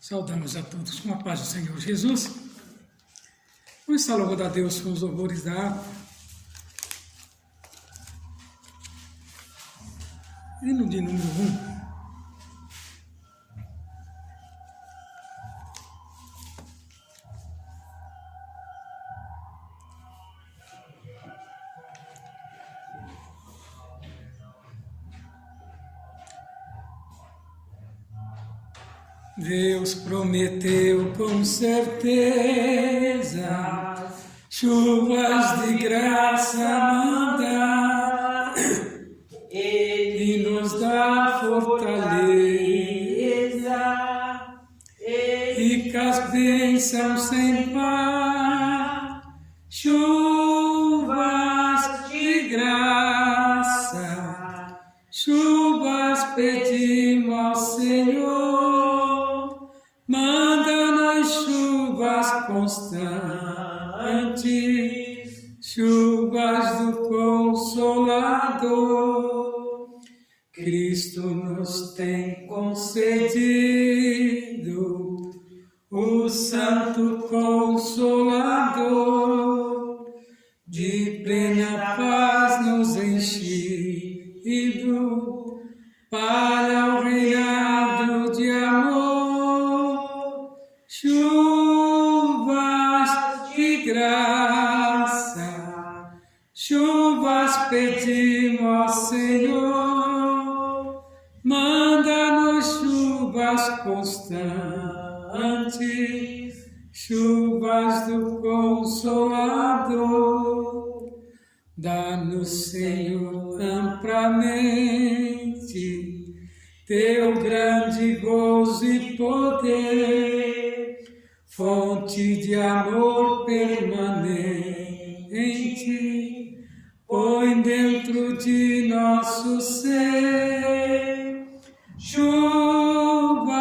Saudamos a todos com a paz do Senhor Jesus. Vamos estar louvando a Deus com os louvores da água. Hino de número 1. Deus prometeu com certeza chuvas de graça mandar, Ele nos dá fortaleza, ricas bênçãos sem par, chuvas de graça, chuvas pedimos ao Senhor. Manda-nos chuvas constantes, chuvas do Consolador. Cristo nos tem concedido o Santo Consolador, de plena paz nos enchido para o reinado de amor. Chuvas de graça, chuvas pedimos ao Senhor, manda-nos chuvas constantes, chuvas do Consolador. Dá-nos, Senhor, amplamente teu grande gozo e poder, fonte de amor permanente, põe dentro de nosso ser chuvas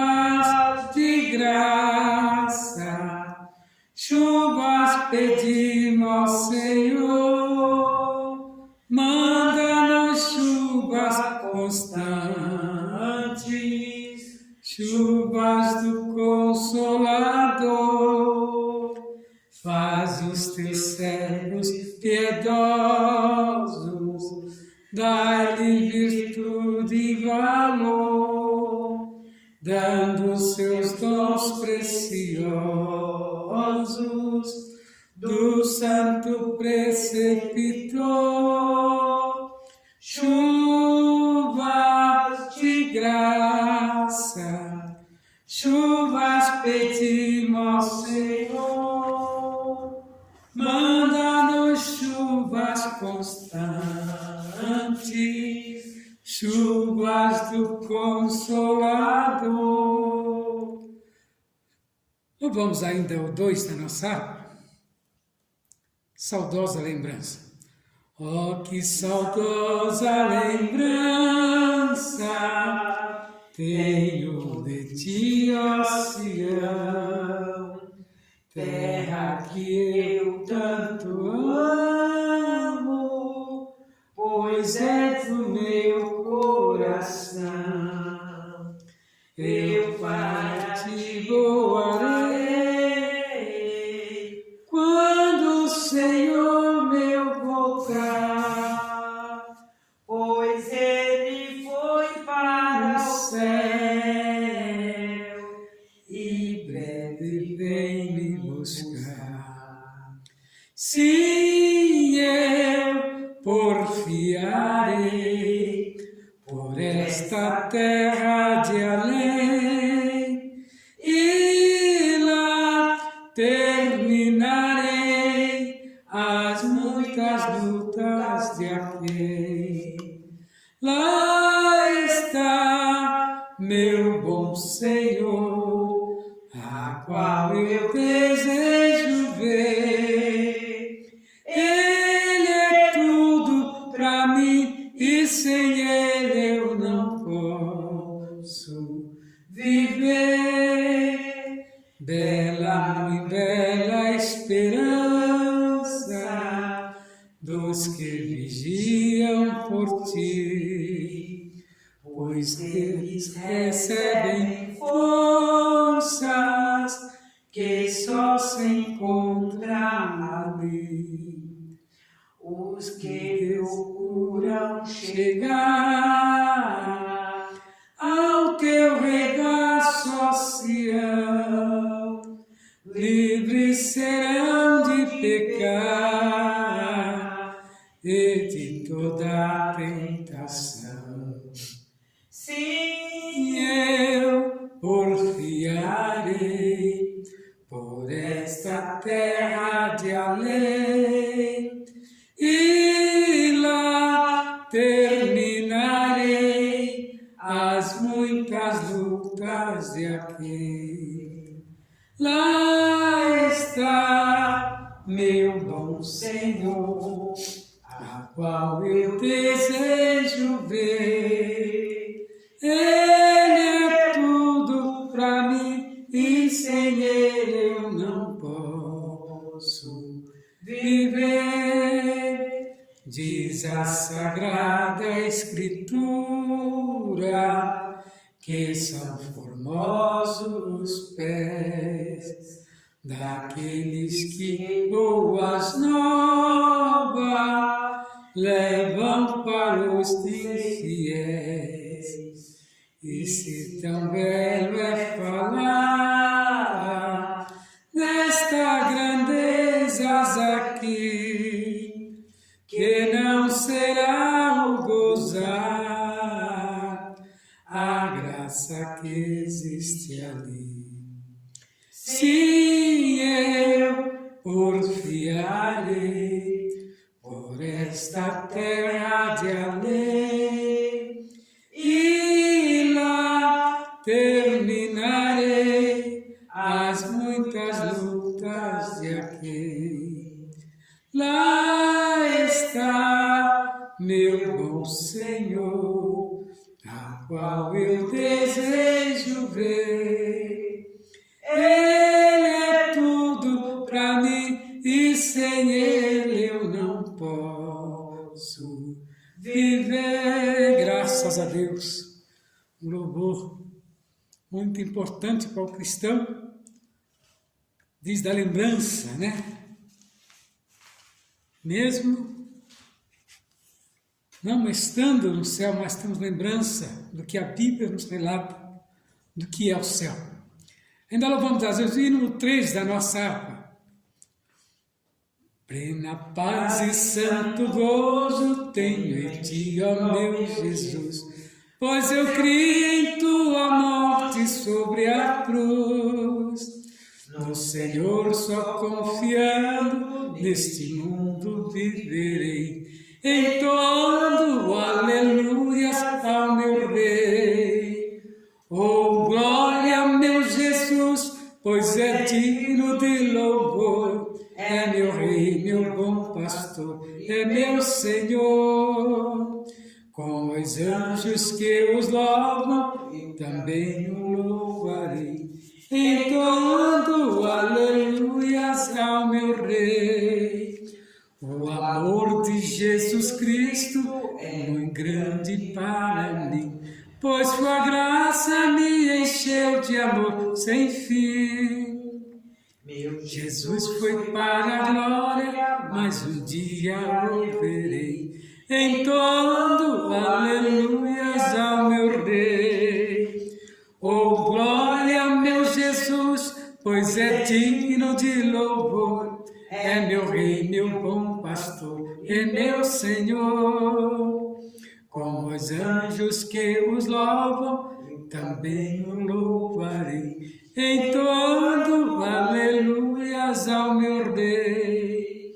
de graça, chuvas pedimos ao Senhor, manda-nos chuvas constantes, chuvas do Consolador. Faz os teus servos piedosos, dai-lhe virtude e valor, dando seus dons preciosos do santo preceptor. Chuvas de graça, chuvas pedimos ao Senhor, manda-nos chuvas constantes, chuvas do Consolador. Louvamos ainda o 2 da nossa harpa, saudosa lembrança. Oh, que saudosa lembrança tenho de ti, ó Sião, terra que eu tanto amo, pois é do meu coração. Eu para ti voarei, quando o Senhor meu voltar, pois ele foi para o céu e breve vem me buscar. Sim, eu porfiarei por esta terra de além, e lá terminarei as muitas lutas de aquém. Lá está meu bom Senhor, a qual eu desejo ver. Ele é tudo para mim e sem ele eu não posso viver. Bela, muito bela esperança dos que vigiam por ti, pois eles recebem força os que procuram chegar ao teu regaço, ó Sião, livres serão de pecar e de toda tentação. Sim, eu porfiarei por esta terra de além e lá terminarei as muitas lutas de aqui. Lá está meu bom Senhor, a qual eu desejo ver. Ele é tudo para mim e sem Ele eu não posso viver. Diz a Sagrada Escritura que são formosos os pés daqueles que boas novas levam para os infiéis. E se tão belo é falar desta grandezas aqui, que não será o gozar a graça que existe ali. Sim, eu porfiarei por esta terra de além e lá terminarei as muitas lutas de aqui. Lá está meu bom Senhor, a qual eu desejo ver. Ele é tudo para mim e sem Ele eu não posso viver. Graças a Deus. Um louvor muito importante para o cristão. Diz da lembrança, né? Mesmo não estando no céu, mas temos lembrança do que a Bíblia nos relata, do que é o céu. Ainda louvamos a Deus, hino 3 da nossa harpa. Plena paz e santo gozo tenho em ti, ó meu Jesus, pois eu criei em tua morte sobre a cruz. No Senhor só confiando, neste mundo viverei, entoando aleluias ao meu Rei. Oh, glória, meu Jesus, pois é digno de louvor, é meu Rei, meu bom pastor, é meu Senhor. Com os anjos que os louvam, também o louvarei, entoando aleluias ao meu Rei. O amor de Jesus Cristo é muito grande para mim, pois sua graça me encheu de amor sem fim. Jesus foi para a glória, mas um dia o verei, entoando aleluias ao meu Rei. Oh, glória, meu Jesus, pois é digno de louvor, é meu Rei, meu bom pastor, é meu Senhor. Com os anjos que os louvam, também o louvarei, entoando aleluias ao meu Rei.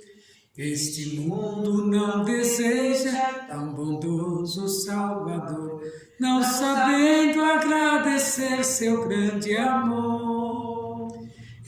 Este mundo não deseja tão bondoso Salvador, não sabendo agradecer seu grande amor.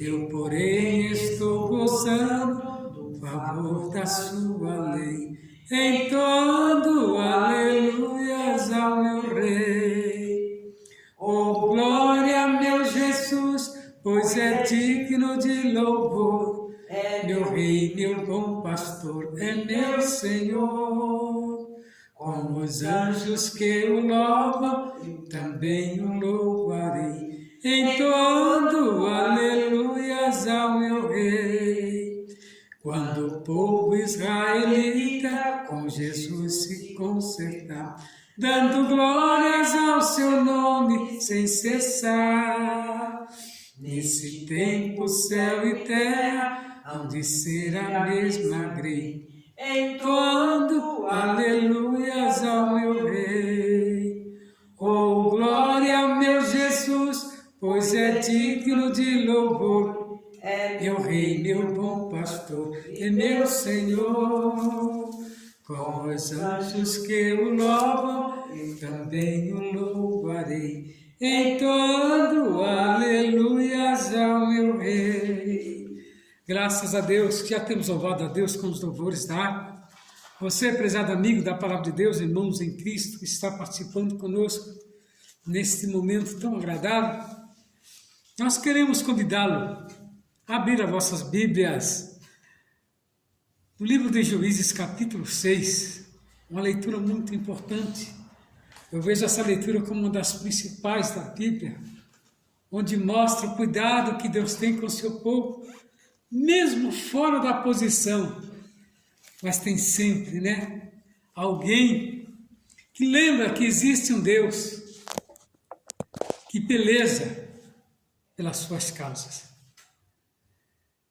Eu, porém, estou gozando do favor da sua lei, entoando aleluias ao meu Rei. Oh, glória, meu Jesus, pois é digno de louvor, é meu Rei, meu bom pastor, é meu Senhor. Com os anjos que o louvam, também o louvarei, entoando aleluias ao meu Rei. Quando o povo israelita dando glórias ao seu nome sem cessar. Nesse tempo, céu e terra hão de ser a mesma grei, entoando aleluias ao meu Rei. Oh, glória ao meu Jesus, pois é digno de louvor. É meu Rei, meu bom pastor, é meu Senhor. Com os anjos que o louvam, eu também o louvarei, entoando aleluias ao meu Rei. Graças a Deus, que já temos louvado a Deus com os louvores da harpa. Você, prezado amigo da Palavra de Deus, irmãos em Cristo, que está participando conosco neste momento tão agradável, nós queremos convidá-lo a abrir as vossas Bíblias no livro de Juízes, capítulo 6, uma leitura muito importante. Eu vejo essa leitura como uma das principais da Bíblia, onde mostra o cuidado que Deus tem com o seu povo, mesmo fora da posição, mas tem sempre, alguém que lembra que existe um Deus que peleja pelas suas causas.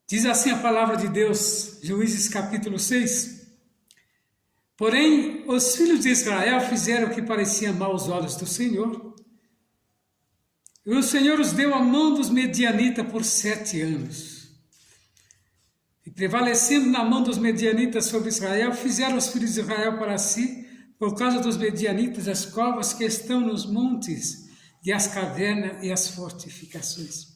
Diz assim a palavra de Deus, Juízes capítulo 6. Porém, os filhos de Israel fizeram o que parecia mal aos olhos do Senhor, e o Senhor os deu à mão dos medianitas por 7 anos. E prevalecendo na mão dos medianitas sobre Israel, fizeram os filhos de Israel para si, por causa dos medianitas, as covas que estão nos montes, e as cavernas e as fortificações.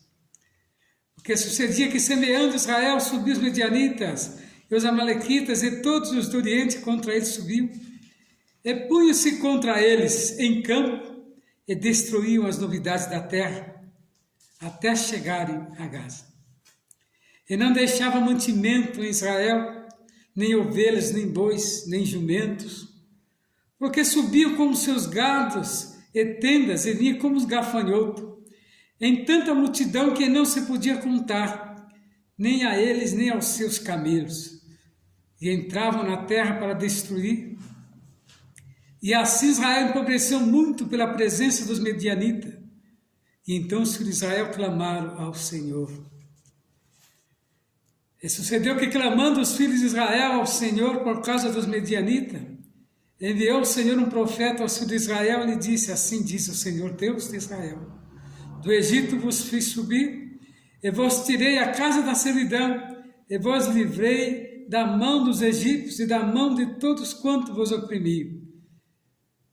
Porque sucedia que, semeando Israel, subiu os medianitas, e os amalequitas, e todos os do Oriente contra eles subiam, e punham-se contra eles em campo, e destruíam as novidades da terra, até chegarem a Gaza. E não deixava mantimento em Israel, nem ovelhas, nem bois, nem jumentos, porque subiam como seus gados e tendas, e vinham como os gafanhotos, em tanta multidão que não se podia contar, nem a eles, nem aos seus camelos, e entravam na terra para destruir. E assim Israel empobreceu muito pela presença dos medianitas, e então os filhos de Israel clamaram ao Senhor. E sucedeu que, clamando os filhos de Israel ao Senhor por causa dos medianitas, enviou o Senhor um profeta aos filhos de Israel e lhe disse: assim diz o Senhor Deus de Israel: do Egito vos fiz subir, e vos tirei a casa da servidão, e vos livrei da mão dos egípcios e da mão de todos quantos vos oprimiam.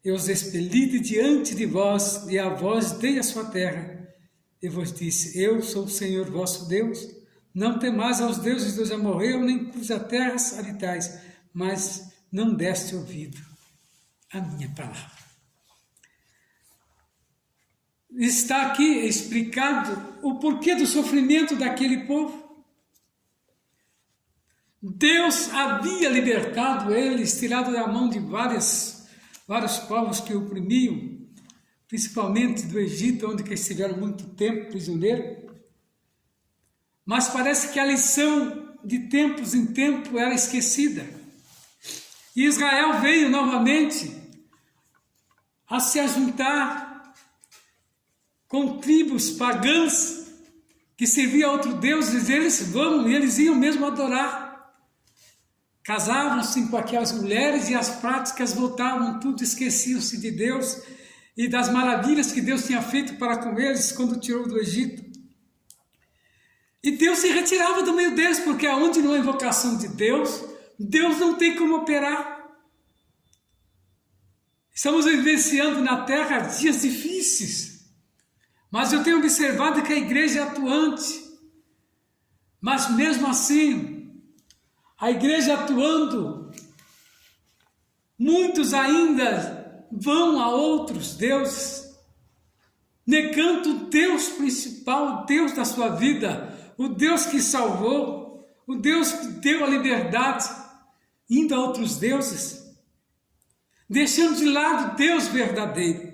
Eu os expeli de diante de vós, e a vós dei a sua terra, e vos disse: eu sou o Senhor vosso Deus, não temais aos deuses dos amorreus, nem cuja terra habitais, mas não deste ouvido à minha palavra. Está aqui explicado o porquê do sofrimento daquele povo. Deus havia libertado eles, tirado da mão de vários povos que o oprimiam, principalmente do Egito, onde eles estiveram muito tempo prisioneiros. Mas parece que a lição de tempos em tempo era esquecida. E Israel veio novamente a se ajuntar com tribos pagãs que serviam a outro Deus, e eles iam mesmo adorar. Casavam-se com aquelas mulheres e as práticas voltavam, tudo esqueciam-se de Deus e das maravilhas que Deus tinha feito para com eles quando tirou do Egito. E Deus se retirava do meio deles, porque aonde não há invocação de Deus, Deus não tem como operar. Estamos vivenciando na terra dias difíceis, mas eu tenho observado que a igreja é atuante. Mas mesmo assim, a igreja atuando, muitos ainda vão a outros deuses, negando o Deus principal, o Deus da sua vida, o Deus que salvou, o Deus que deu a liberdade, indo a outros deuses, deixando de lado Deus verdadeiro.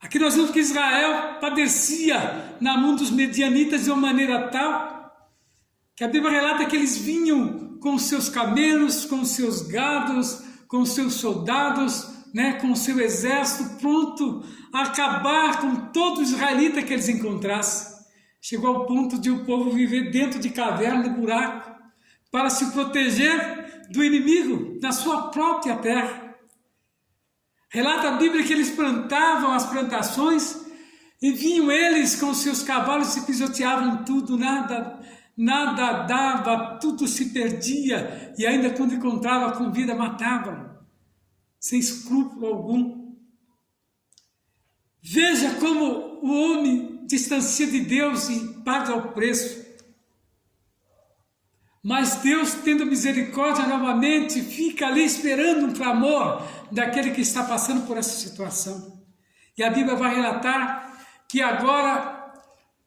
Aqui nós vemos que Israel padecia na mão dos medianitas de uma maneira tal que a Bíblia relata que eles vinham com seus camelos, com seus gados, com seus soldados, né, com o seu exército pronto a acabar com todo israelita que eles encontrassem. Chegou ao ponto de o povo viver dentro de caverna, de buraco, para se proteger do inimigo na sua própria terra. Relata a Bíblia que eles plantavam as plantações e vinham eles com seus cavalos e pisoteavam tudo, nada dava, tudo se perdia, e ainda quando encontrava com vida matavam, sem escrúpulo algum. Veja como o homem distancia de Deus e paga o preço. Mas Deus, tendo misericórdia novamente, fica ali esperando um clamor daquele que está passando por essa situação. E a Bíblia vai relatar que agora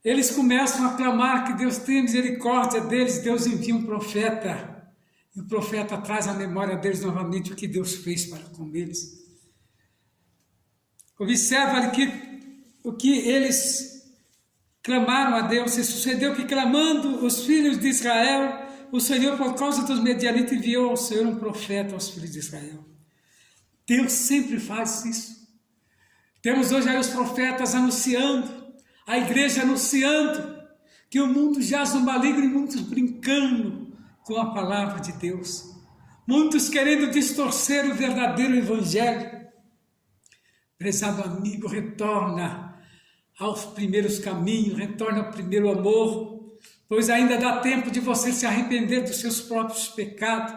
eles começam a clamar que Deus tenha misericórdia deles. Deus envia um profeta, e o profeta traz à memória deles novamente o que Deus fez para com eles. Observa que o que eles clamaram a Deus, e sucedeu que, clamando os filhos de Israel, o Senhor, por causa dos medianitas, enviou ao Senhor um profeta aos filhos de Israel. Deus sempre faz isso. Temos hoje aí os profetas anunciando, a igreja anunciando que o mundo jaz no maligno e muitos brincando com a palavra de Deus. Muitos querendo distorcer o verdadeiro evangelho. Prezado amigo, retorna aos primeiros caminhos, retorna ao primeiro amor, pois ainda dá tempo de você se arrepender dos seus próprios pecados,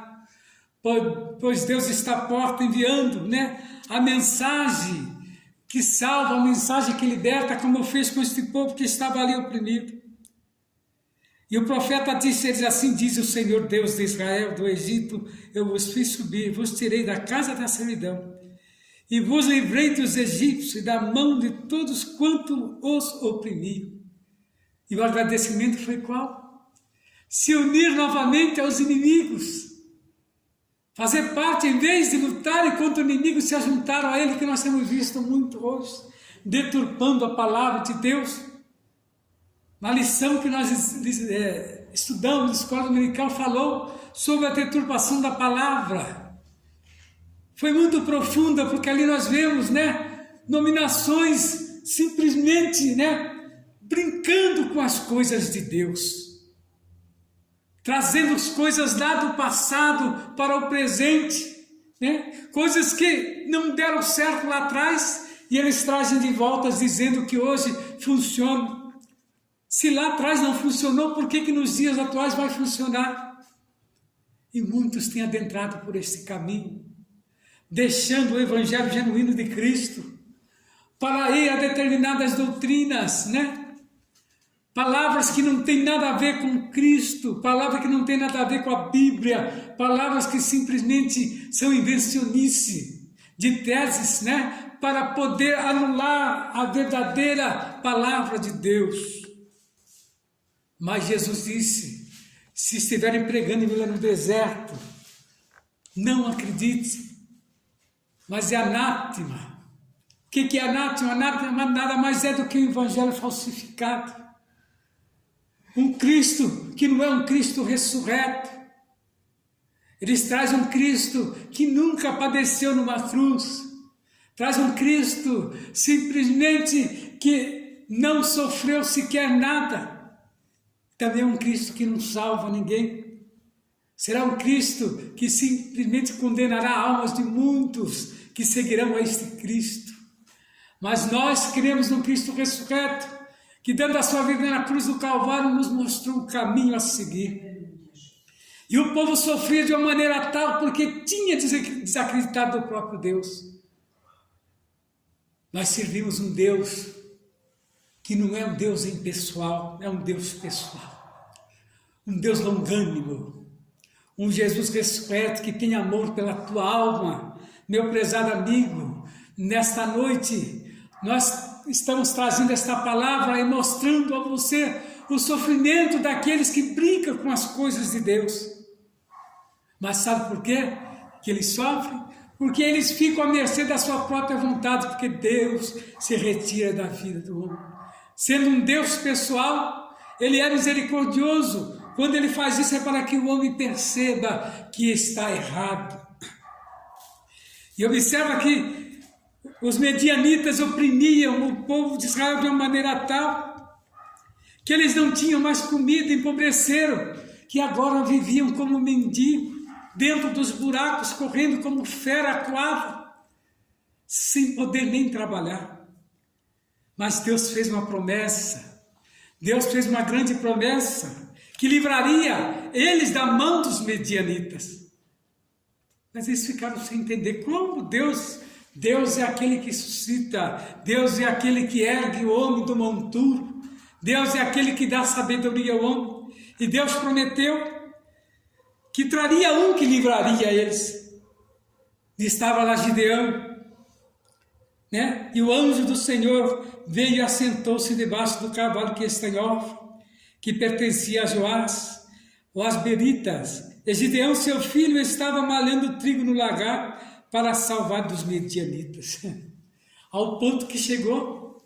pois Deus está à porta enviando, a mensagem que salva, a mensagem que liberta, como fez com este povo que estava ali oprimido. E o profeta disse eles assim: diz o Senhor Deus de Israel, do Egito eu vos fiz subir, vos tirei da casa da servidão, e vos livrei dos egípcios e da mão de todos quanto os oprimiam. E o agradecimento foi qual? Se unir novamente aos inimigos. Fazer parte, em vez de lutarem contra o inimigo, se juntaram a ele, que nós temos visto muito hoje, deturpando a palavra de Deus. Na lição que nós estudamos na escola dominical, falou sobre a deturpação da palavra. Foi muito profunda, porque ali nós vemos, nominações simplesmente, brincando com as coisas de Deus. Trazendo as coisas lá do passado para o presente, coisas que não deram certo lá atrás, e eles trazem de volta dizendo que hoje funciona. Se lá atrás não funcionou, por que nos dias atuais vai funcionar? E muitos têm adentrado por esse caminho, deixando o evangelho genuíno de Cristo, para ir a determinadas doutrinas, palavras que não têm nada a ver com Cristo, palavras que não têm nada a ver com a Bíblia, palavras que simplesmente são invencionice de teses, para poder anular a verdadeira palavra de Deus. Mas Jesus disse: se estiverem pregando no deserto, não acredite, mas é anátema. O que é anátema? Anátema nada mais é do que um evangelho falsificado. Um Cristo que não é um Cristo ressurreto. Eles trazem um Cristo que nunca padeceu numa cruz. Traz um Cristo simplesmente que não sofreu sequer nada. Também é um Cristo que não salva ninguém. Será um Cristo que simplesmente condenará almas de muitos que seguirão a este Cristo. Mas nós cremos no Cristo ressurreto, que dando a sua vida na cruz do Calvário nos mostrou o caminho a seguir. E o povo sofria de uma maneira tal porque tinha desacreditado do próprio Deus. Nós servimos um Deus que não é um Deus impessoal, é um Deus pessoal. Um Deus longânimo. Um Jesus ressurreto que tem amor pela tua alma. Meu prezado amigo, nesta noite nós estamos trazendo esta palavra e mostrando a você o sofrimento daqueles que brincam com as coisas de Deus. Mas sabe por quê que eles sofrem? Porque eles ficam à mercê da sua própria vontade, porque Deus se retira da vida do homem. Sendo um Deus pessoal, Ele é misericordioso. Quando Ele faz isso é para que o homem perceba que está errado. E observa que os medianitas oprimiam o povo de Israel de uma maneira tal que eles não tinham mais comida, empobreceram, que agora viviam como mendigo, dentro dos buracos, correndo como fera acuada, sem poder nem trabalhar. Mas Deus fez uma promessa, Deus fez uma grande promessa, que livraria eles da mão dos medianitas. Mas eles ficaram sem entender como Deus é aquele que suscita, Deus é aquele que ergue o homem do monturo, Deus é aquele que dá sabedoria ao homem. E Deus prometeu que traria um que livraria eles. E estava lá Gideão, né? E o anjo do Senhor veio e assentou-se debaixo do cavalo que estanhou, que pertencia a Joás, o Asberitas. E Gideão, seu filho, estava malhando trigo no lagar para salvar dos medianitas. Ao ponto que chegou,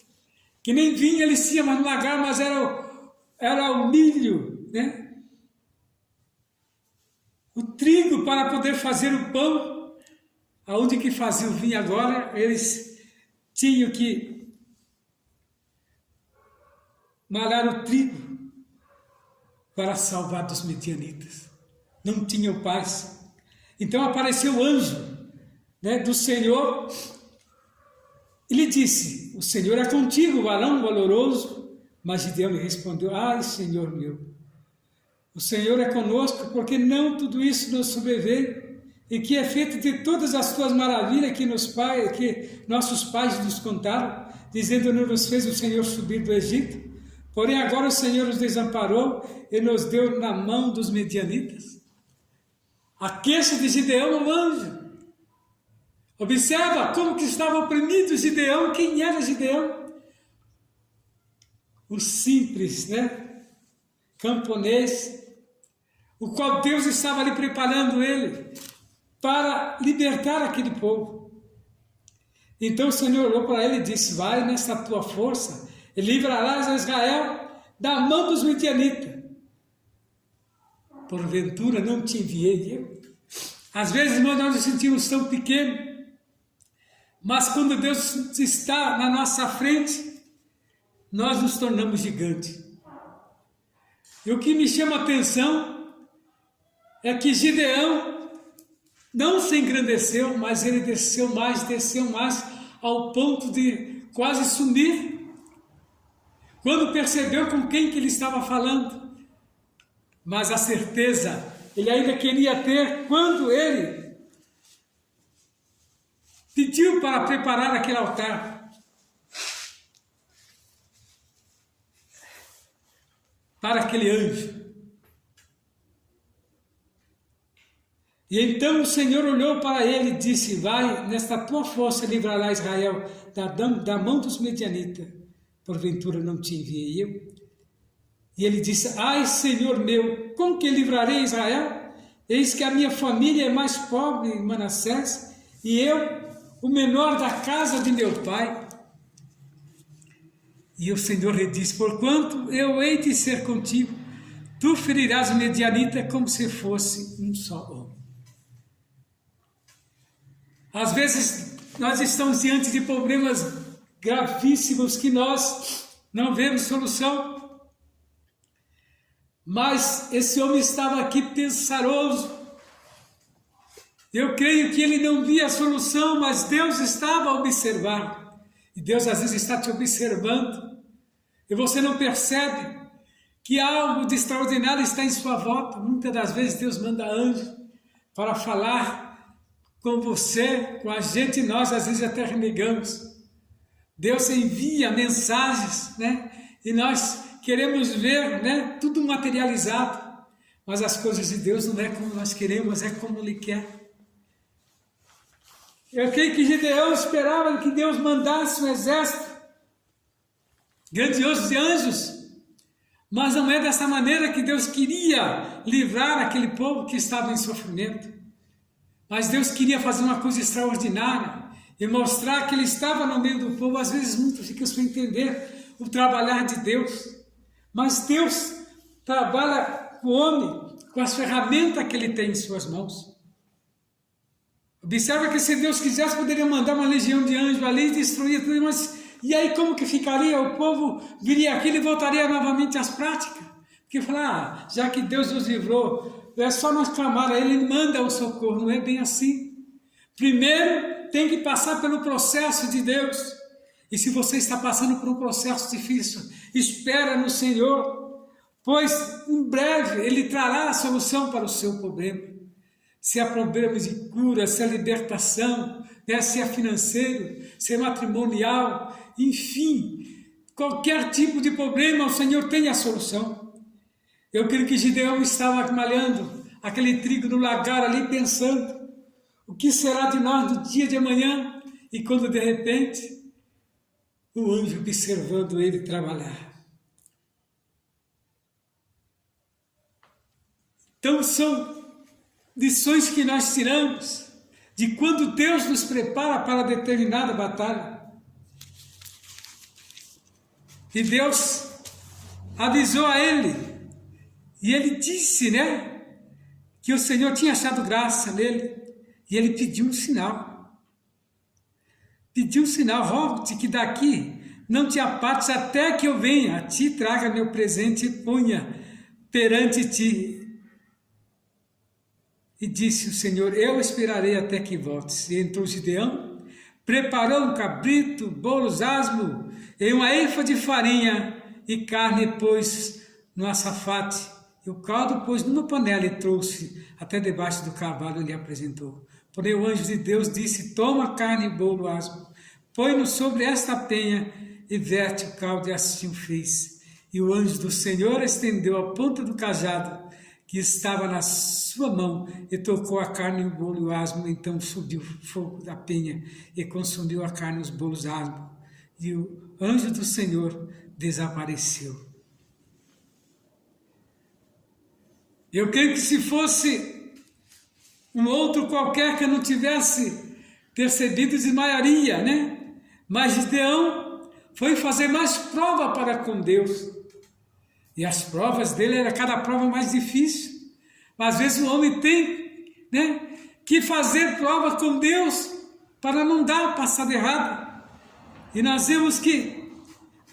que nem vinho eles tinham mais no lagar, mas era o milho, né? O trigo para poder fazer o pão. Aonde que fazia o vinho agora, eles tinham que malhar o trigo para salvar dos medianitas. Não tinham paz. Então apareceu o anjo, né, do Senhor. Ele disse: o Senhor é contigo, varão valoroso. Mas Gideão lhe respondeu: ai, Senhor meu, o Senhor é conosco, porque não tudo isso nos sobreveio, e que é feito de todas as tuas maravilhas que nossos pais nos contaram, dizendo: não nos fez o Senhor subir do Egito. Porém agora o Senhor nos desamparou e nos deu na mão dos medianitas. A queixa de Gideão ao anjo. Observa como que estava oprimido Gideão. Quem era Gideão? O simples, né? Camponês, o qual Deus estava ali preparando ele para libertar aquele povo. Então o Senhor olhou para ele e disse: vai nessa tua força e livrarás a Israel da mão dos medianitas. Porventura não te enviei eu? Às vezes nós nos sentimos tão pequenos, mas quando Deus está na nossa frente, nós nos tornamos gigantes. E o que me chama a atenção é que Gideão não se engrandeceu, mas ele desceu mais, ao ponto de quase sumir, quando percebeu com quem que ele estava falando. Mas a certeza ele ainda queria ter quando ele pediu para preparar aquele altar para aquele anjo. E então o Senhor olhou para ele e disse: vai, nesta tua força livrará Israel da mão dos medianitas. Porventura não te enviei eu? E ele disse: ai, Senhor meu, como que livrarei Israel? Eis que a minha família é mais pobre em Manassés, e eu, o menor da casa de meu pai. E o Senhor lhe disse: porquanto eu hei de ser contigo, tu ferirás o medianita como se fosse um só homem. Às vezes nós estamos diante de problemas gravíssimos que nós não vemos solução. Mas esse homem estava aqui pesaroso. Eu creio que ele não via a solução, mas Deus estava a observar. E Deus às vezes está te observando. E você não percebe que algo de extraordinário está em sua volta. Muitas das vezes Deus manda anjos para falar com você, com a gente, e nós às vezes até renegamos. Deus envia mensagens, né? E nós queremos ver, né, tudo materializado, mas as coisas de Deus não é como nós queremos, é como Ele quer. Eu creio que Gideão esperava que Deus mandasse um exército grandioso de anjos, mas não é dessa maneira que Deus queria livrar aquele povo que estava em sofrimento. Mas Deus queria fazer uma coisa extraordinária e mostrar que Ele estava no meio do povo. Às vezes muitos ficam sem entender o trabalhar de Deus. Mas Deus trabalha com o homem com as ferramentas que Ele tem em suas mãos. Observa que se Deus quisesse, poderia mandar uma legião de anjos ali e destruir tudo, mas e aí como que ficaria? O povo viria aquilo e voltaria novamente às práticas. Porque falar, já que Deus nos livrou, é só nós clamar a Ele, Ele manda o socorro, não é bem assim. Primeiro tem que passar pelo processo de Deus. E se você está passando por um processo difícil, espera no Senhor, pois em breve Ele trará a solução para o seu problema. Se há problemas de cura, se há libertação, né? Se é financeiro, se é matrimonial, enfim, qualquer tipo de problema, o Senhor tem a solução. Eu creio que Gideão estava malhando aquele trigo no lagar ali, pensando, o que será de nós no dia de amanhã? E quando de repente, o anjo observando ele trabalhar. Então são lições que nós tiramos de quando Deus nos prepara para determinada batalha. E Deus avisou a ele, e ele disse, né, que o Senhor tinha achado graça nele, e ele pediu um sinal. Pediu um sinal, rogo-te que daqui não te apartes até que eu venha, a ti traga meu presente e ponha perante ti. E disse o Senhor, eu esperarei até que voltes. E entrou Gideão, preparou um cabrito, bolos asmo, e uma efa de farinha, e carne pôs no açafate, e o caldo pôs numa panela e trouxe até debaixo do cavalo e lhe apresentou. Porém o anjo de Deus disse, toma carne e bolo asmo, põe-no sobre esta penha e verte o caldo, e assim o fez. E o anjo do Senhor estendeu a ponta do cajado que estava na sua mão e tocou a carne e o bolo e o asmo, então subiu o fogo da penha e consumiu a carne e os bolos asmo, e o anjo do Senhor desapareceu. Eu creio que se fosse um outro qualquer que não tivesse percebido, desmaiaria, né? Mas Gideão foi fazer mais prova para com Deus. E as provas dele era cada prova mais difícil. Às vezes o homem tem, né, que fazer prova com Deus para não dar passada errada. E nós vemos que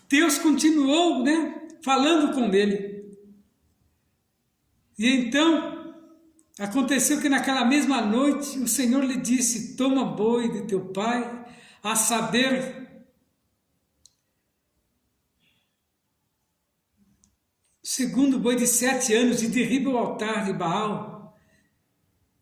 Deus continuou, né, falando com ele. E então aconteceu que naquela mesma noite o Senhor lhe disse, toma boi de teu pai, a saber, segundo boi de 7 anos, e derriba o altar de Baal,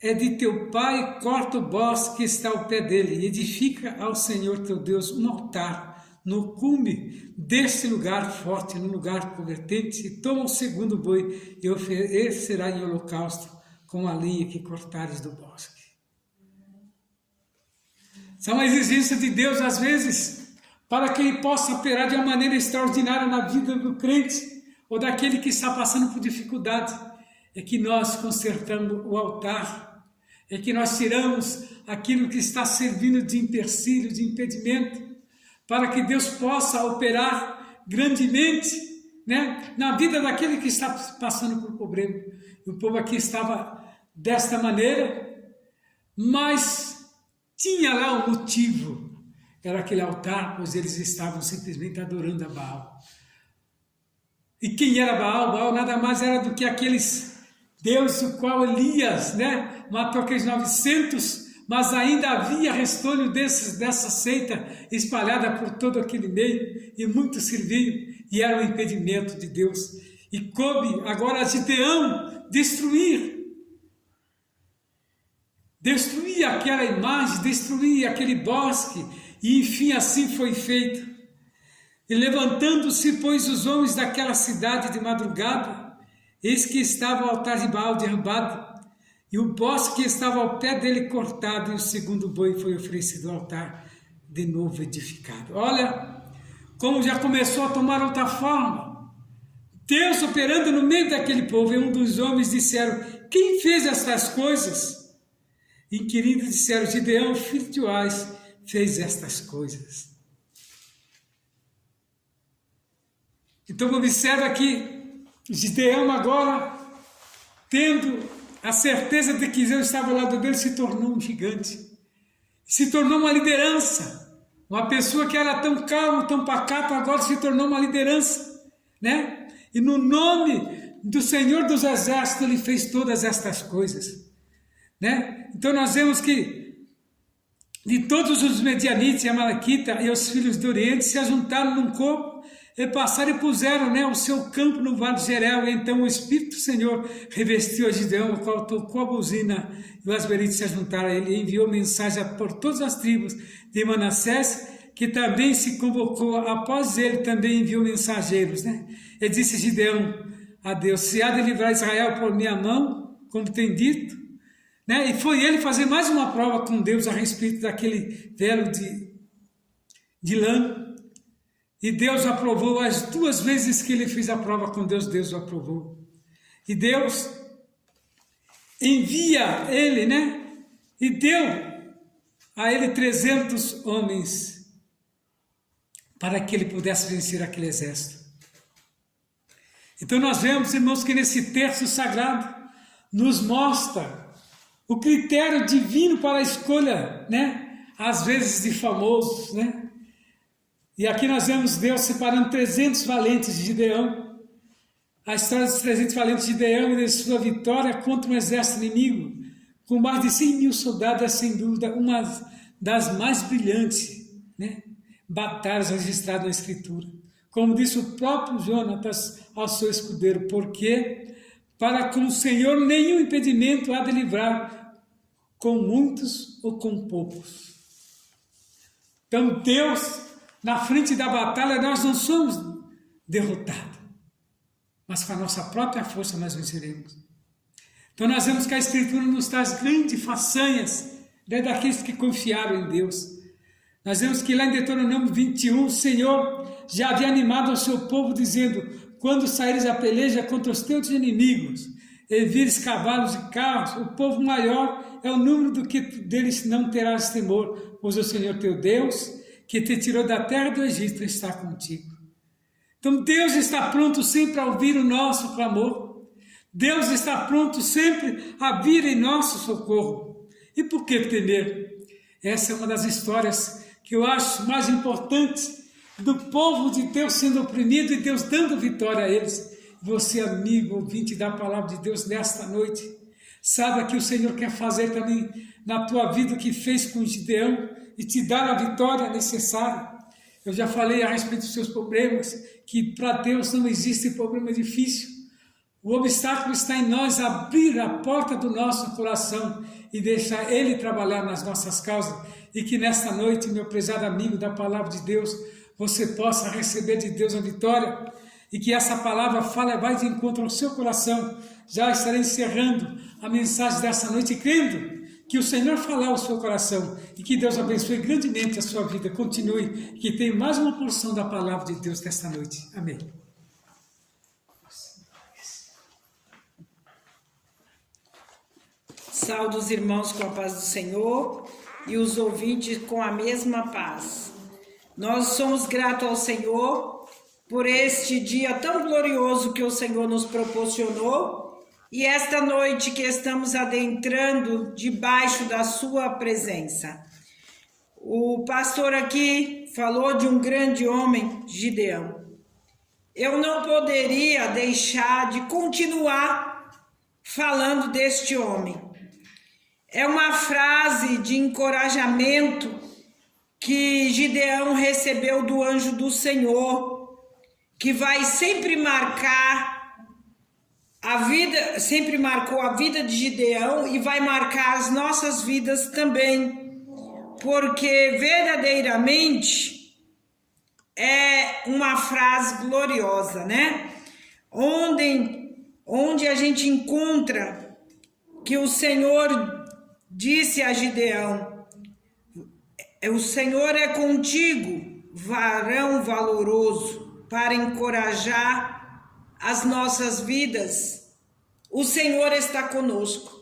é de teu pai, corta o bosque que está ao pé dele, e edifica ao Senhor teu Deus um altar, no cume deste lugar forte, no lugar convertente, e toma o segundo boi, e oferecerá em holocausto, com a linha que cortares do bosque. São a exigência de Deus, às vezes, para que Ele possa operar de uma maneira extraordinária na vida do crente, ou daquele que está passando por dificuldade, é que nós consertamos o altar, é que nós tiramos aquilo que está servindo de empecilho, de impedimento, para que Deus possa operar grandemente, né, na vida daquele que está passando por problema. E o povo aqui estava desta maneira, mas tinha lá um motivo, era aquele altar, pois eles estavam simplesmente adorando a Baal. E quem era Baal? Baal nada mais era do que aqueles deuses o qual Elias, né, matou aqueles 900, mas ainda havia restolho dessa seita espalhada por todo aquele meio, e muitos serviam, e era um impedimento de Deus. E coube agora a Gideão destruir aquela imagem, destruir aquele bosque, e enfim assim foi feito. E levantando-se, pois, os homens daquela cidade de madrugada, eis que estava o altar de Baal derrubado, e o bosque que estava ao pé dele cortado, e o segundo boi foi oferecido ao altar, de novo edificado. Olha como já começou a tomar outra forma. Deus operando no meio daquele povo, e um dos homens disseram, quem fez estas coisas? Inquirindo, disseram, Gideão, filho de Joás, fez estas coisas. Então observa que Gideão agora, tendo a certeza de que Deus estava ao lado dele, se tornou um gigante. se tornou uma liderança. Uma pessoa que era tão calma, tão pacata, agora se tornou uma liderança, né? E no nome do Senhor dos Exércitos, Ele fez todas estas coisas, né? Então nós vemos que de todos os medianitas, Amalequita e os filhos do Oriente se ajuntaram num corpo e passaram e puseram, né, o seu campo no vale de Jerel. E então o Espírito do Senhor revestiu a Gideão, o qual tocou a buzina, e os asberitas se ajuntaram a ele e enviou mensagem por todas as tribos de Manassés, que também se convocou após ele, também enviou mensageiros, né? E disse Gideão a Deus: se há de livrar Israel por minha mão, como tem dito, né? E foi ele fazer mais uma prova com Deus a respeito daquele velo de lã. E Deus aprovou as 2 vezes que ele fez a prova com Deus, Deus o aprovou. E Deus envia ele, né? E deu a ele 300 homens para que ele pudesse vencer aquele exército. Então nós vemos, irmãos, que nesse texto sagrado nos mostra o critério divino para a escolha, né? Às vezes de famosos, né? E aqui nós vemos Deus separando 300 valentes de Gideão. A história dos 300 valentes de Gideão e de sua vitória contra um exército inimigo, com mais de 100.000 soldados, é sem dúvida uma das mais brilhantes, né, batalhas registradas na Escritura. Como disse o próprio Jonatas ao seu escudeiro: porque para com o Senhor nenhum impedimento há de livrar, com muitos ou com poucos. Então Deus, na frente da batalha, nós não somos derrotados, mas com a nossa própria força nós venceremos. Então nós vemos que a Escritura nos traz grandes façanhas, né, daqueles que confiaram em Deus. Nós vemos que lá em Deuteronômio 21, o Senhor já havia animado ao seu povo, dizendo: quando saíres a peleja contra os teus inimigos, e vires cavalos e carros, o povo maior é o número do que deles não terás temor, pois o Senhor teu Deus, que te tirou da terra do Egito, está contigo. Então Deus está pronto sempre a ouvir o nosso clamor. Deus está pronto sempre a vir em nosso socorro. E por que temer? Essa é uma das histórias que eu acho mais importantes, do povo de Deus sendo oprimido e Deus dando vitória a eles. Você, amigo, ouvinte da palavra de Deus nesta noite, saiba que o Senhor quer fazer também na tua vida o que fez com Gideão e te dar a vitória necessária. Eu já falei a respeito dos seus problemas, que para Deus não existe problema difícil. O obstáculo está em nós abrir a porta do nosso coração e deixar Ele trabalhar nas nossas causas. E que nesta noite, meu prezado amigo da palavra de Deus, você possa receber de Deus a vitória e que essa palavra vai de encontro ao seu coração. Já estarei encerrando a mensagem dessa noite, crendo que o Senhor falar ao seu coração e que Deus abençoe grandemente a sua vida. Continue, que tem mais uma porção da palavra de Deus nesta noite. Amém. Saúdo os irmãos com a paz do Senhor e os ouvintes com a mesma paz. Nós somos gratos ao Senhor por este dia tão glorioso que o Senhor nos proporcionou. E esta noite que estamos adentrando debaixo da sua presença. O pastor aqui falou de um grande homem, Gideão. Eu não poderia deixar de continuar falando deste homem. É uma frase de encorajamento que Gideão recebeu do anjo do Senhor, que vai sempre marcar a vida, sempre marcou a vida de Gideão e vai marcar as nossas vidas também, porque verdadeiramente é uma frase gloriosa, né? Onde a gente encontra que o Senhor disse a Gideão: o Senhor é contigo, varão valoroso, para encorajar as nossas vidas. O Senhor está conosco.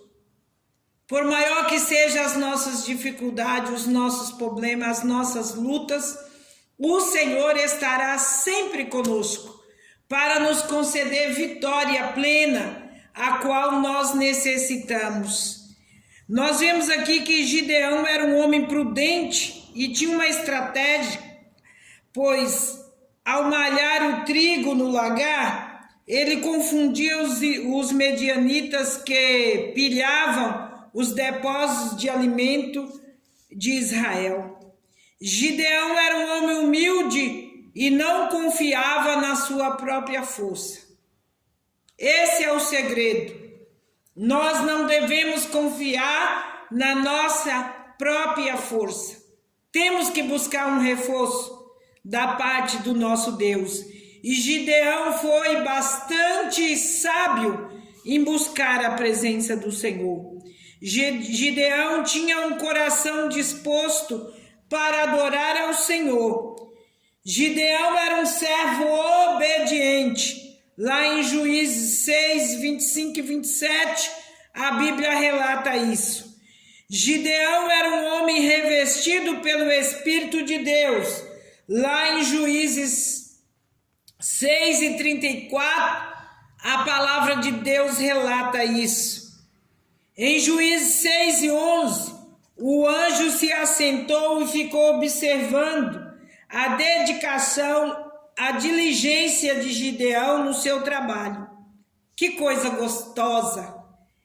Por maior que sejam as nossas dificuldades, os nossos problemas, as nossas lutas, o Senhor estará sempre conosco para nos conceder vitória plena, a qual nós necessitamos. Nós vemos aqui que Gideão era um homem prudente e tinha uma estratégia, pois ao malhar o trigo no lagar, ele confundia os medianitas que pilhavam os depósitos de alimento de Israel. Gideão era um homem humilde e não confiava na sua própria força. Esse é o segredo. Nós não devemos confiar na nossa própria força. Temos que buscar um reforço da parte do nosso Deus. E Gideão foi bastante sábio em buscar a presença do Senhor. Gideão tinha um coração disposto para adorar ao Senhor. Gideão era um servo obediente. Lá em Juízes 6, 25 e 27, a Bíblia relata isso. Gideão era um homem revestido pelo Espírito de Deus. Lá em Juízes 6 e 34, a palavra de Deus relata isso. Em Juízes 6 e 11, o anjo se assentou e ficou observando a dedicação, a diligência de Gideão no seu trabalho. Que coisa gostosa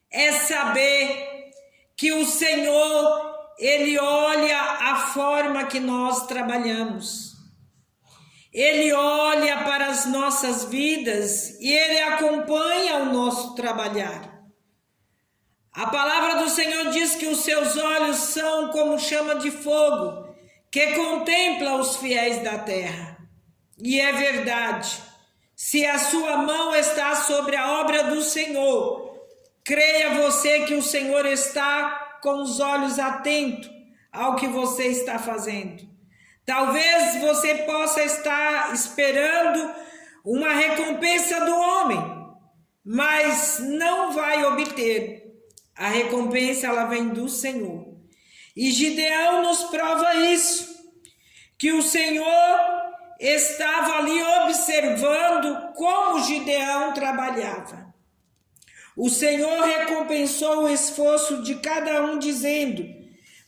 é saber que o Senhor, Ele olha a forma que nós trabalhamos. Ele olha para as nossas vidas e Ele acompanha o nosso trabalhar. A palavra do Senhor diz que os seus olhos são como chama de fogo, que contempla os fiéis da terra. E é verdade, se a sua mão está sobre a obra do Senhor, creia você que o Senhor está com os olhos atentos ao que você está fazendo. Talvez você possa estar esperando uma recompensa do homem, mas não vai obter. A recompensa ela vem do Senhor. E Gideão nos prova isso, que o Senhor estava ali observando como Gideão trabalhava. O Senhor recompensou o esforço de cada um, dizendo: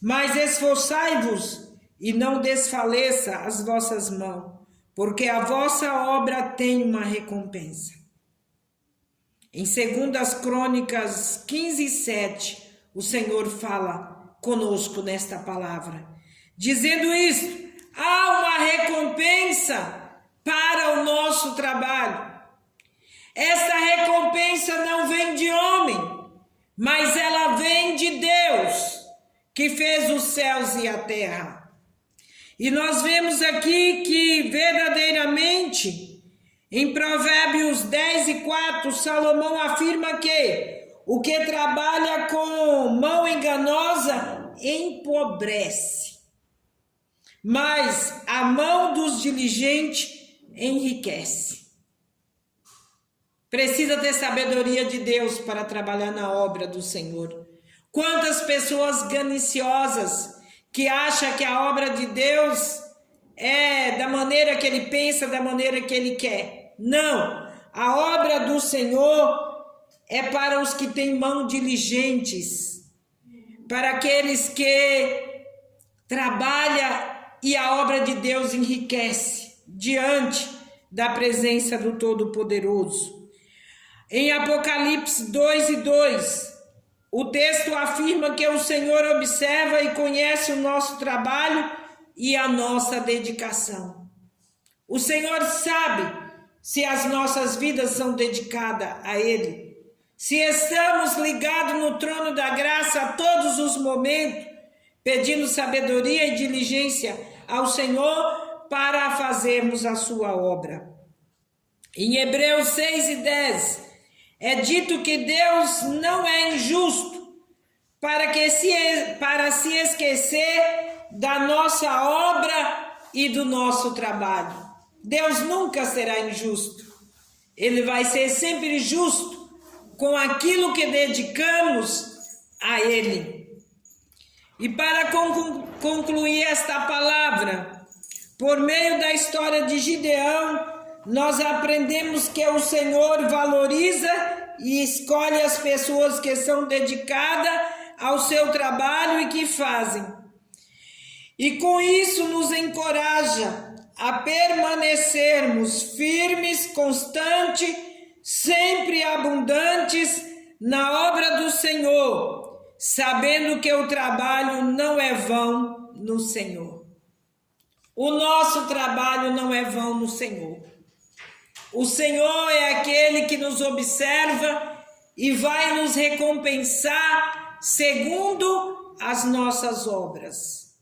mas esforçai-vos e não desfaleça as vossas mãos, porque a vossa obra tem uma recompensa. Em 2 Crônicas 15, 7, o Senhor fala conosco nesta palavra, dizendo isto: há uma recompensa para o nosso trabalho. Esta recompensa não vem de homem, mas ela vem de Deus, que fez os céus e a terra. E nós vemos aqui que verdadeiramente, em Provérbios 10 e 4, Salomão afirma que o que trabalha com mão enganosa empobrece, mas a mão dos diligentes enriquece. Precisa ter sabedoria de Deus para trabalhar na obra do Senhor. Quantas pessoas gananciosas que acham que a obra de Deus é da maneira que ele pensa, da maneira que ele quer. Não, a obra do Senhor é para os que têm mãos diligentes, para aqueles que trabalham e a obra de Deus enriquece diante da presença do Todo-Poderoso. Em Apocalipse 2 e 2, o texto afirma que o Senhor observa e conhece o nosso trabalho e a nossa dedicação. O Senhor sabe se as nossas vidas são dedicadas a Ele, se estamos ligados no trono da graça a todos os momentos, pedindo sabedoria e diligência ao Senhor para fazermos a sua obra. Em Hebreus 6 e 10, é dito que Deus não é injusto para se esquecer da nossa obra e do nosso trabalho. Deus nunca será injusto. Ele vai ser sempre justo com aquilo que dedicamos a Ele. E para concluir esta palavra, por meio da história de Gideão, nós aprendemos que o Senhor valoriza e escolhe as pessoas que são dedicadas ao seu trabalho e que fazem. E com isso nos encoraja a permanecermos firmes, constantes, sempre abundantes na obra do Senhor, sabendo que o trabalho não é vão no Senhor. O nosso trabalho não é vão no Senhor. O Senhor é aquele que nos observa e vai nos recompensar segundo as nossas obras,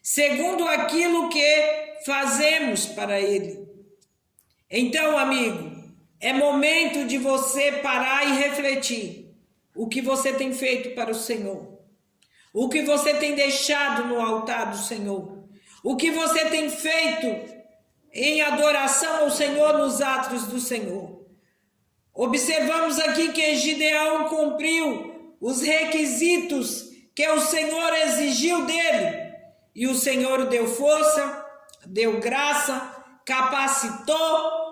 segundo aquilo que fazemos para Ele. Então, amigo, é momento de você parar e refletir o que você tem feito para o Senhor, o que você tem deixado no altar do Senhor, o que você tem feito em adoração ao Senhor nos atos do Senhor. Observamos aqui que Gideão cumpriu os requisitos que o Senhor exigiu dele, e o Senhor deu força, deu graça, capacitou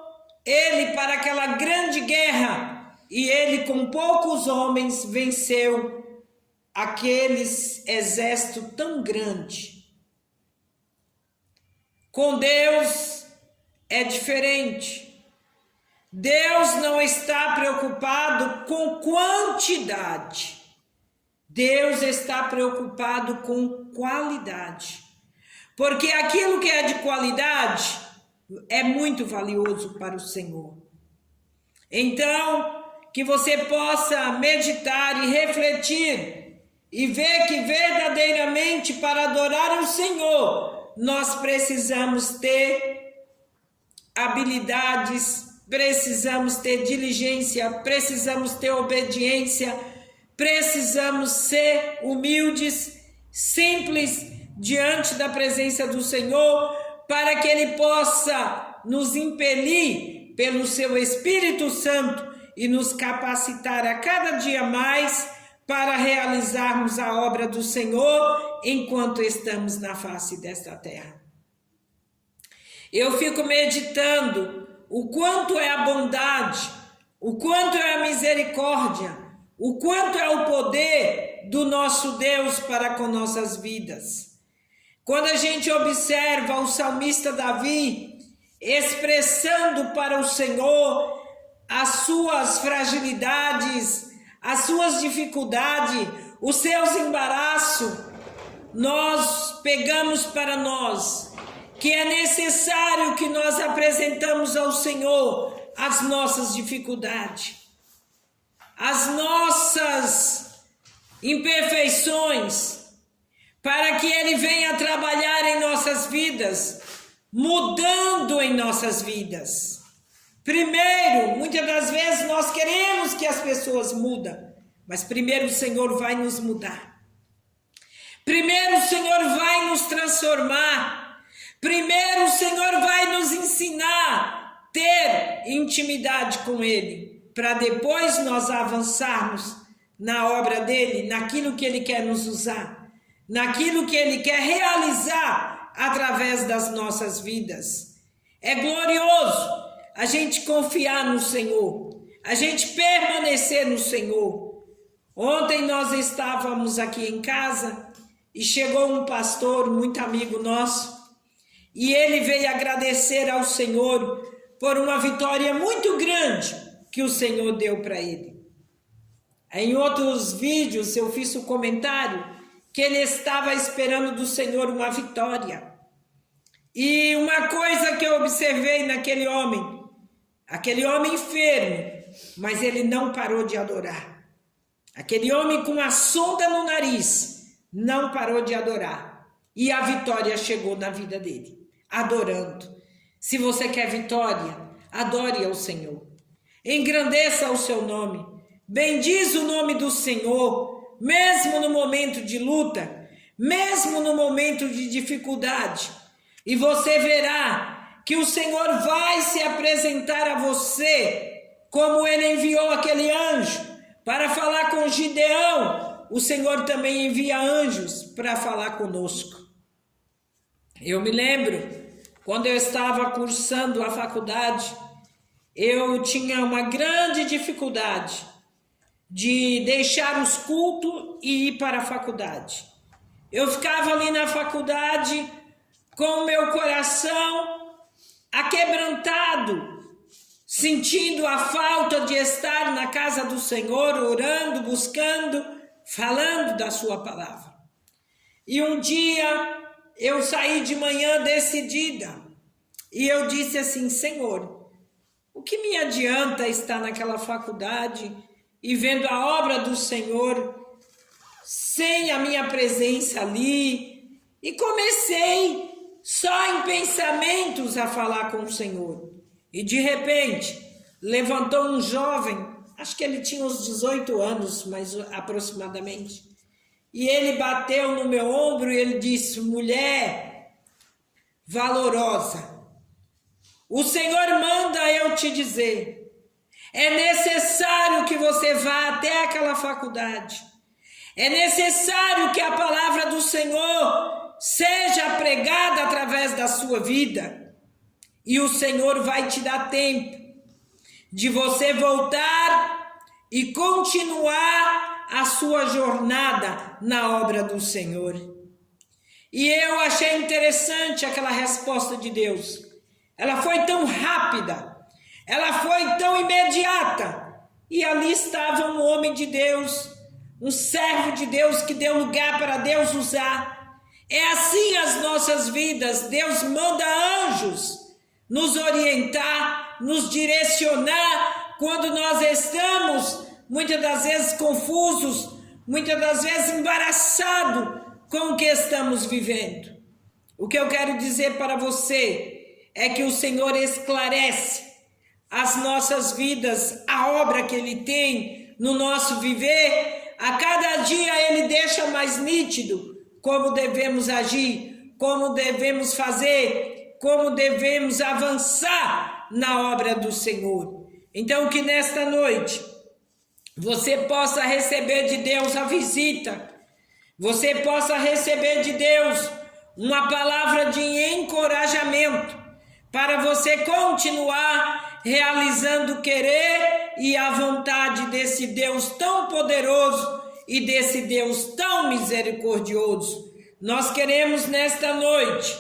ele para aquela grande guerra, e ele com poucos homens venceu aqueles exércitos tão grandes. Com Deus é diferente. Deus não está preocupado com quantidade. Deus está preocupado com qualidade. Porque aquilo que é de qualidade é muito valioso para o Senhor. Então, que você possa meditar e refletir e ver que verdadeiramente para adorar o Senhor, nós precisamos ter habilidades, precisamos ter diligência, precisamos ter obediência, precisamos ser humildes, simples diante da presença do Senhor, para que Ele possa nos impelir pelo seu Espírito Santo e nos capacitar a cada dia mais para realizarmos a obra do Senhor enquanto estamos na face desta terra. Eu fico meditando o quanto é a bondade, o quanto é a misericórdia, o quanto é o poder do nosso Deus para com nossas vidas. Quando a gente observa o salmista Davi expressando para o Senhor as suas fragilidades, as suas dificuldades, os seus embaraços, nós pegamos para nós que é necessário que nós apresentamos ao Senhor as nossas dificuldades, as nossas imperfeições, para que Ele venha trabalhar em nossas vidas, mudando em nossas vidas. Primeiro, muitas das vezes nós queremos que as pessoas mudem, mas primeiro o Senhor vai nos mudar. Primeiro o Senhor vai nos transformar. Primeiro o Senhor vai nos ensinar a ter intimidade com Ele, para depois nós avançarmos na obra dEle, naquilo que Ele quer nos usar, naquilo que Ele quer realizar através das nossas vidas. É glorioso a gente confiar no Senhor, a gente permanecer no Senhor. Ontem nós estávamos aqui em casa e chegou um pastor, muito amigo nosso, e ele veio agradecer ao Senhor por uma vitória muito grande que o Senhor deu para ele. Em outros vídeos eu fiz o comentário que ele estava esperando do Senhor uma vitória. E uma coisa que eu observei naquele homem enfermo, mas ele não parou de adorar. Aquele homem com a sonda no nariz não parou de adorar. E a vitória chegou na vida dele, adorando. Se você quer vitória, adore ao Senhor. Engrandeça o seu nome. Bendize o nome do Senhor, mesmo no momento de luta, mesmo no momento de dificuldade. E você verá que o Senhor vai se apresentar a você, como Ele enviou aquele anjo para falar com Gideão. O Senhor também envia anjos para falar conosco. Eu me lembro, quando eu estava cursando a faculdade, eu tinha uma grande dificuldade de deixar os cultos e ir para a faculdade. Eu ficava ali na faculdade com o meu coração aquebrantado, sentindo a falta de estar na casa do Senhor, orando, buscando, falando da sua palavra. E um dia eu saí de manhã decidida e eu disse assim: Senhor, o que me adianta estar naquela faculdade e vendo a obra do Senhor sem a minha presença ali? E comecei só em pensamentos a falar com o Senhor. E de repente levantou um jovem, acho que ele tinha uns 18 anos, mais aproximadamente, e ele bateu no meu ombro e ele disse: mulher valorosa, o Senhor manda eu te dizer, é necessário que você vá até aquela faculdade, é necessário que a palavra do Senhor seja pregada através da sua vida, e o Senhor vai te dar tempo de você voltar e continuar a sua jornada na obra do Senhor. E eu achei interessante aquela resposta de Deus. Ela foi tão rápida, ela foi tão imediata, e ali estava um homem de Deus, um servo de Deus que deu lugar para Deus usar. É assim as nossas vidas. Deus manda anjos nos orientar, nos direcionar quando nós estamos muitas das vezes confusos, muitas das vezes embaraçados com o que estamos vivendo. O que eu quero dizer para você é que o Senhor esclarece as nossas vidas, a obra que Ele tem no nosso viver. A cada dia Ele deixa mais nítido como devemos agir, como devemos fazer, como devemos avançar na obra do Senhor. Então que nesta noite você possa receber de Deus a visita, você possa receber de Deus uma palavra de encorajamento para você continuar realizando o querer e a vontade desse Deus tão poderoso e desse Deus tão misericordioso. Nós queremos nesta noite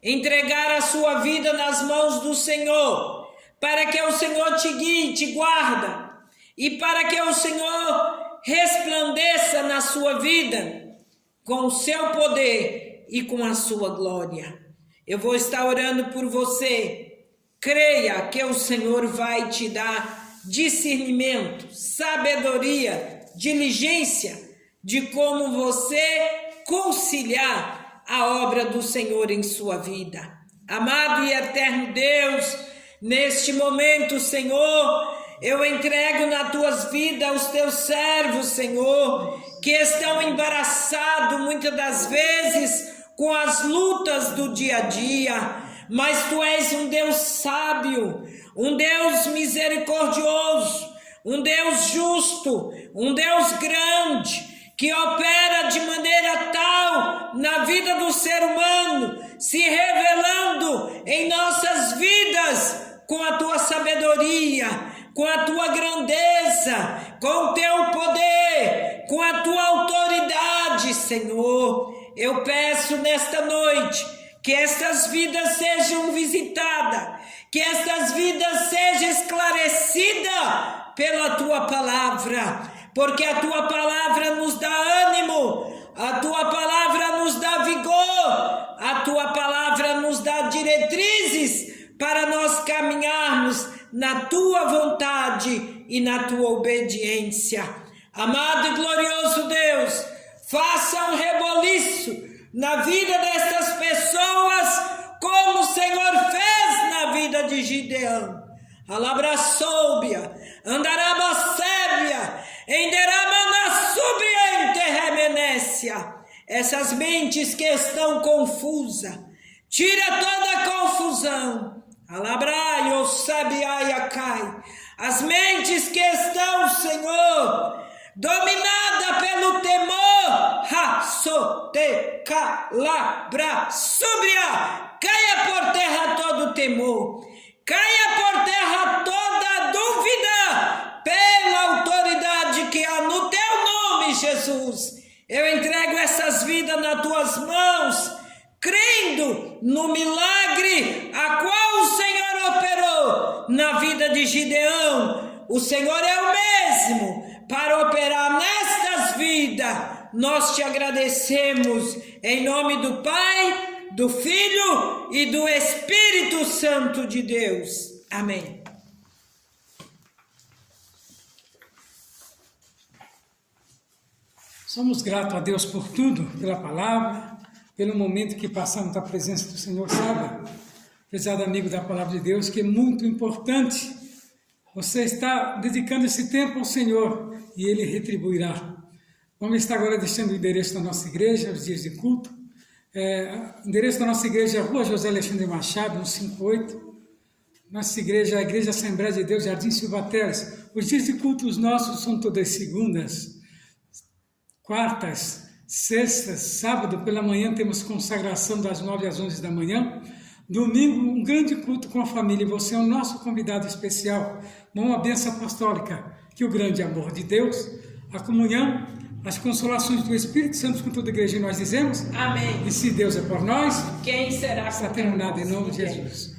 entregar a sua vida nas mãos do Senhor, para que o Senhor te guie, te guarda, e para que o Senhor resplandeça na sua vida com o seu poder e com a sua glória. Eu vou estar orando por você. Creia que o Senhor vai te dar discernimento, sabedoria, diligência de como você conciliar a obra do Senhor em sua vida. Amado e eterno Deus, neste momento, Senhor, eu entrego nas tuas vidas os teus servos, Senhor, que estão embaraçados muitas das vezes com as lutas do dia a dia, mas tu és um Deus sábio, um Deus misericordioso, um Deus justo, um Deus grande, que opera de maneira tal na vida do ser humano, se revelando em nossas vidas com a tua sabedoria, com a tua grandeza, com o teu poder, com a tua autoridade, Senhor. Eu peço nesta noite que estas vidas sejam visitadas, que estas vidas sejam esclarecidas pela tua palavra, porque a tua palavra nos dá ânimo, a tua palavra nos dá vigor, a tua palavra nos dá diretrizes para nós caminharmos na tua vontade e na tua obediência. Amado e glorioso Deus, faça um reboliço na vida destas pessoas, como o Senhor fez na vida de Gideão. Alabraçóbia, andarabacébia, enderamanassúbia, enterremenécia. Essas mentes que estão confusas, tira toda a confusão. Alabrai, o sabiaiacai. As mentes que estão, Senhor, dominada pelo temor, rasote calabra súbia, caia por terra todo temor, caia por terra toda dúvida, pela autoridade que há Jesus. Eu entrego essas vidas nas tuas mãos, crendo no milagre a qual o Senhor operou na vida de Gideão. O Senhor é o mesmo para operar nestas vidas. Nós te agradecemos em nome do Pai, do Filho e do Espírito Santo de Deus. Amém. Somos gratos a Deus por tudo, pela palavra, pelo momento que passamos da presença do Senhor, sabe? Prezado amigo da palavra de Deus, que é muito importante. Você está dedicando esse tempo ao Senhor e Ele retribuirá. Vamos estar agora deixando o endereço da nossa igreja, os dias de culto. O endereço da nossa igreja é Rua José Alexandre Machado, 158. Nossa igreja é a Igreja Assembleia de Deus, Jardim Silva Teles. Os dias de culto nossos são todas segundas, quartas, sextas, sábado pela manhã temos consagração das 9 às 11 da manhã. Domingo, um grande culto com a família. Você é o nosso convidado especial. Uma bênção apostólica. Que o grande amor de Deus, a comunhão, as consolações do Espírito Santo com toda a igreja, nós dizemos. Amém. E se Deus é por nós, quem será? está terminado em nome de Jesus.